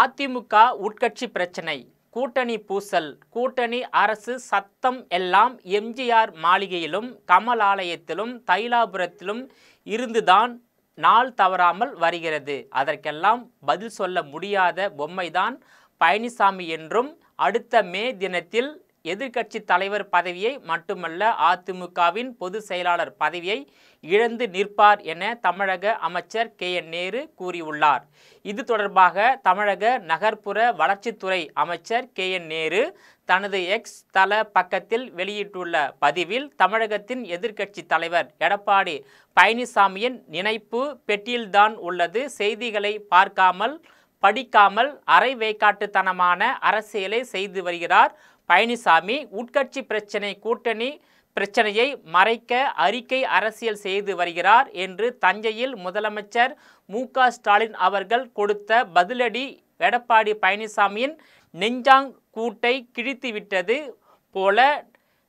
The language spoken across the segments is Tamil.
அதிமுக உட்கட்சி பிரச்சனை, கூட்டணி பூசல், கூட்டணி அரசு சத்தம் எல்லாம் எம்ஜிஆர் மாளிகையிலும் கமலாலயத்திலும் தைலாபுரத்திலும் இருந்துதான் நாள் தவறாமல் வருகிறது. அதற்கெல்லாம் பதில் சொல்ல முடியாத பொம்மைதான் பழனிசாமி என்றும் அடுத்த மே தினத்தில் எதிர்க்கட்சி தலைவர் பதவியை மட்டுமல்ல அதிமுகவின் பொதுச் செயலாளர் பதவியை இழந்து நிற்பார் என தமிழக அமைச்சர் KN நேரு கூறியுள்ளார். இது தொடர்பாக தமிழக நகர்ப்புற வளர்ச்சித்துறை அமைச்சர் KN நேரு தனது எக்ஸ் தள பக்கத்தில் வெளியிட்டுள்ள பதிவில் தமிழகத்தின் எதிர்க்கட்சி தலைவர் எடப்பாடி பழனிசாமியின் நினைப்பு பெட்டியில்தான் உள்ளது. செய்திகளை பார்க்காமல் படிக்காமல் அரை வேக்காட்டுத்தனமான அரசியலை செய்து வருகிறார் பழனிசாமி. உட்கட்சி பிரச்சனை, கூட்டணி பிரச்சனையை மறைக்க அறிக்கை அரசியல் செய்து வருகிறார் என்று தஞ்சையில் முதலமைச்சர் MK ஸ்டாலின் அவர்கள் கொடுத்த பதிலடி எடப்பாடி பழனிசாமியின் நெஞ்சாங்கூட்டை கிழித்துவிட்டது போல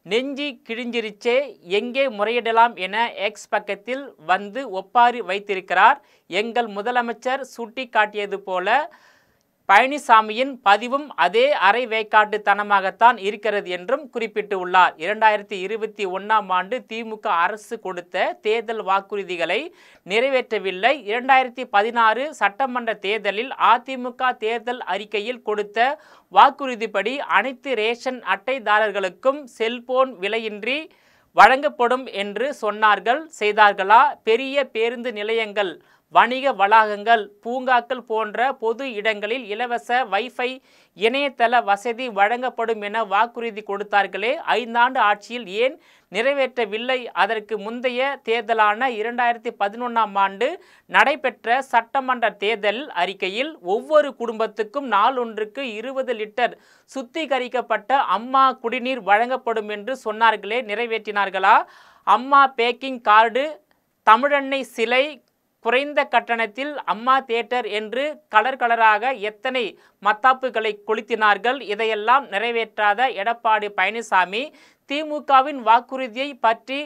நெஞ்சி கிழிஞ்சிருச்சே, எங்கே முறையிடலாம் என எக்ஸ் பக்கத்தில் வந்து ஒப்பாரி வைத்திருக்கிறார். எங்கள் முதலமைச்சர் சுட்டி காட்டியது போல பழனிசாமியின் பதிவும் அதே அரை வேக்காட்டுத்தனமாகத்தான் இருக்கிறது என்றும் குறிப்பிட்டுள்ளார். 2021ஆம் ஆண்டு திமுக அரசு கொடுத்த தேர்தல் வாக்குறுதிகளை நிறைவேற்றவில்லை. 2016 சட்டமன்ற தேர்தலில் அதிமுக தேர்தல் அறிக்கையில் கொடுத்த வாக்குறுதிப்படி அனைத்து ரேஷன் அட்டைதாரர்களுக்கும் செல்போன் விலையின்றி வழங்கப்படும் என்று சொன்னார்கள். செய்தார்களா? பெரிய பேருந்து நிலையங்கள், வணிக வளாகங்கள், பூங்காக்கள் போன்ற பொது இடங்களில் இலவச வைஃபை இணையதள வசதி வழங்கப்படும் என வாக்குறுதி கொடுத்தார்களே, 5 ஆண்டு ஆட்சியில் ஏன் நிறைவேற்றவில்லை? அதற்கு முந்தைய தேர்தலான 2011ஆம் ஆண்டு நடைபெற்ற சட்டமன்ற தேர்தல் அறிக்கையில் ஒவ்வொரு குடும்பத்துக்கும் நாளொன்றுக்கு 20 லிட்டர் சுத்திகரிக்கப்பட்ட அம்மா குடிநீர் வழங்கப்படும் என்று சொன்னார்களே, நிறைவேற்றினார்களா? அம்மா பேக்கிங் கார்டு, தமிழன்னை சிலை, குறைந்த கட்டணத்தில் அம்மா தியேட்டர் என்று கலராக எத்தனை மத்தாப்புகளை கொளுத்தினார்கள். இதையெல்லாம் நிறைவேற்றாத எடப்பாடி பழனிசாமி திமுகவின் வாக்குறுதியை பற்றி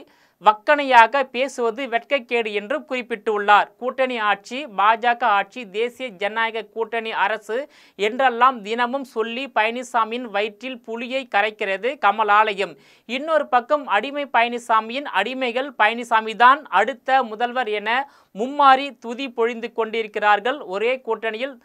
வக்கணையாக பேசுவது வெட்கக்கேடு என்றும் குறிப்பிட்டுள்ளார். கூட்டணி ஆட்சி, பாஜக ஆட்சி, தேசிய ஜனநாயக கூட்டணி அரசு என்றெல்லாம் தினமும் சொல்லி பழனிசாமியின் வயிற்றில் புலியை கரைக்கிறது கமலாலயம். இன்னொரு பக்கம் அடிமை பழனிசாமியின் அடிமைகள் பழனிசாமிதான் அடுத்த முதல்வர் என மும்மாறி துதி பொழிந்து கொண்டிருக்கிறார்கள். ஒரே கூட்டணியில்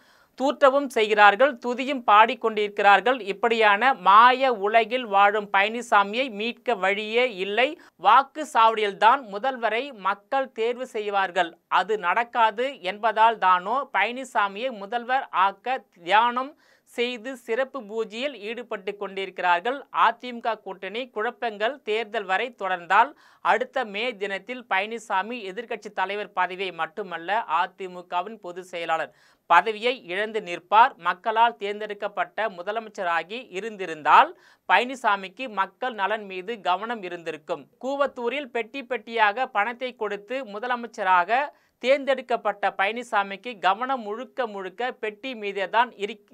தூற்றவும் செய்கிறார்கள், துதியும் பாடிக்கொண்டிருக்கிறார்கள். இப்படியான மாய உலகில் வாழும் பழனிசாமியை மீட்க வழியே இல்லை. வாக்கு சாவடியில்தான் முதல்வரை மக்கள் தேர்வு செய்வார்கள். அது நடக்காது என்பதால் தானோ பழனிசாமியை முதல்வர் ஆக்க தியானம் செய்து சிறப்பு பூஜையில் ஈடுபட்டு கொண்டிருக்கிறார்கள். அதிமுக கூட்டணி குழப்பங்கள் தேர்தல் வரை தொடர்ந்தால் அடுத்த மே தினத்தில் பழனிசாமி எதிர்க்கட்சி தலைவர் பதவியை மட்டுமல்ல அதிமுகவின் பொதுச் செயலாளர் பதவியை இழந்து நிற்பார். மக்களால் தேர்ந்தெடுக்கப்பட்ட முதலமைச்சராகி இருந்திருந்தால் பழனிசாமிக்கு மக்கள் நலன் மீது கவனம் இருந்திருக்கும். கூவத்தூரில் பெட்டி பெட்டியாக பணத்தை கொடுத்து முதலமைச்சராக தேர்ந்தெடுக்கப்பட்ட பழனிசாமிக்கு கவனம் முழுக்க பெட்டி மீதேதான்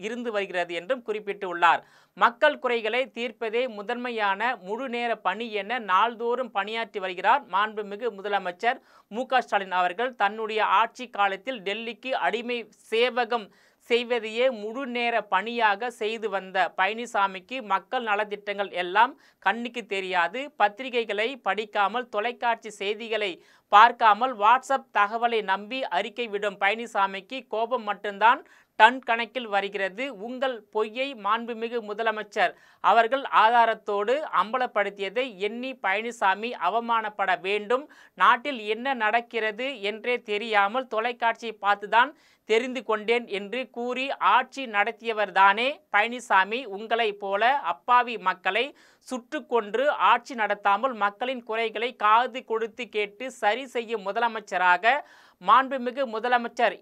இருந்து வருகிறது என்றும் குறிப்பிட்டுள்ளார். மக்கள் குறைகளை தீர்ப்பதே முதன்மையான முழு நேர பணி என நாள்தோறும் பணியாற்றி வருகிறார் மாண்புமிகு முதலமைச்சர் MK ஸ்டாலின் அவர்கள். தன்னுடைய ஆட்சி காலத்தில் டெல்லிக்கு அடிமை சேவகம் செய்வதையே முழு நேர பணியாக செய்து வந்த பழனிசாமிக்கு மக்கள் நலத்திட்டங்கள் எல்லாம் கண்ணுக்கு தெரியாது. பத்திரிகைகளை படிக்காமல், தொலைக்காட்சி செய்திகளை பார்க்காமல், வாட்ஸ்அப் தகவலை நம்பி அறிக்கை விடும் பழனிசாமிக்கு கோபம் மட்டும்தான் டன் கணக்கில் வருகிறது. உங்கள் பொய்யை மாண்புமிகு முதலமைச்சர் அவர்கள் ஆதாரத்தோடு அம்பலப்படுத்தியதை எண்ணி பழனிசாமி அவமானப்பட வேண்டும். நாட்டில் என்ன நடக்கிறது என்றே தெரியாமல் தொலைக்காட்சியை பார்த்துதான் தெரிந்து கொண்டேன் என்று கூறி ஆட்சி நடத்தியவர்தானே பழனிசாமி. உங்களை போல அப்பாவி மக்களை சுட்டு கொன்று ஆட்சி நடத்தாமல் மக்களின் குறைகளை காது கொடுத்து கேட்டு சரி செய்யும் முதலமைச்சராக மாண்புமிகு முதலமைச்சர்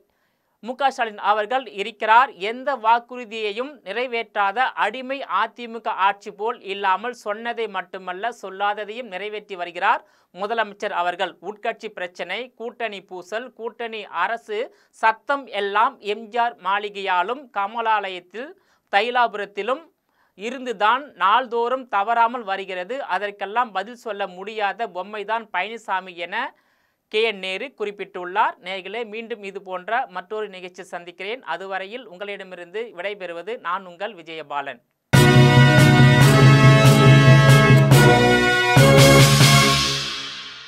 MK ஸ்டாலின் அவர்கள் இருக்கிறார். எந்த வாக்குறுதியையும் நிறைவேற்றாத அடிமை அதிமுக ஆட்சி போல் இல்லாமல் சொன்னதை மட்டுமல்ல சொல்லாததையும் நிறைவேற்றி வருகிறார் முதலமைச்சர் அவர்கள். உட்கட்சி பிரச்சனை, கூட்டணி பூசல், கூட்டணி அரசு சத்தம் எல்லாம் எம்ஜிஆர் மாளிகையாலும் கமலாலயத்தில் தைலாபுரத்திலும் இருந்துதான் நாள்தோறும் தவறாமல் வருகிறது. அதற்கெல்லாம் பதில் சொல்ல முடியாத பொம்மைதான் பழனிசாமி என KN நேரு குறிப்பிட்டுள்ளார். நேயர்களே, மீண்டும் இது போன்ற மற்றொரு நிகழ்ச்சி சந்திக்கிறேன். அதுவரையில் உங்களிடமிருந்து விடைபெறுவது நான் உங்கள் விஜயபாலன்.